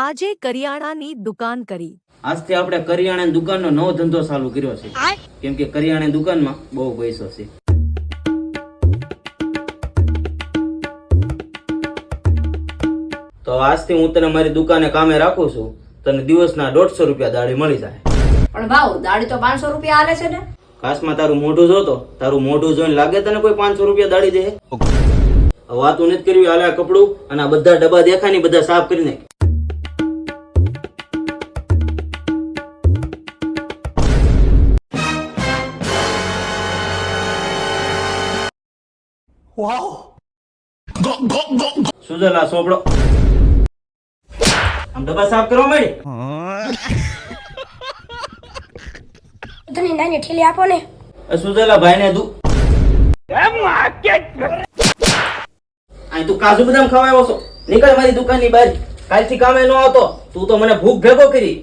આજે કરિયાણાની દુકાન કરી. આજથી આપણે કરિયાણાની દુકાનનો નવો ધંધો ચાલુ કર્યો છે. કેમ કે કરિયાણાની દુકાનમાં બહુ પૈસો છે. તો આજથી હું તને મારી દુકાને કામે રાખું છું. તને દિવસના 150 રૂપિયા દાડી મળી જાય. પણ ભાવ દાડી તો 500 રૂપિયા હાલે છે ને. કાશમાં તારું મોઢું જોતો, તારું મોઢું જોઈને લાગે તને કોઈ 500 રૂપિયા દાડી દે? વાતું નથી કરવી. હાલે આ કપડું અને આ બધા ડબ્બા દેખાય ને બધા સાફ કરી નાખ. સુજલા સોપડો આમ ડબ્બા સાફ કરવા માંડી. તને નાની ઠેલી આપો ને. સુજલા ભાઈ ને દુ અહીં તું કાજુ બદામ ખાવા આવ્યો છો? નીકળ મારી દુકાન ની બહાર. કાલથી કામે ન આવતો. તું તો મને ભૂખ ભેગો કરી.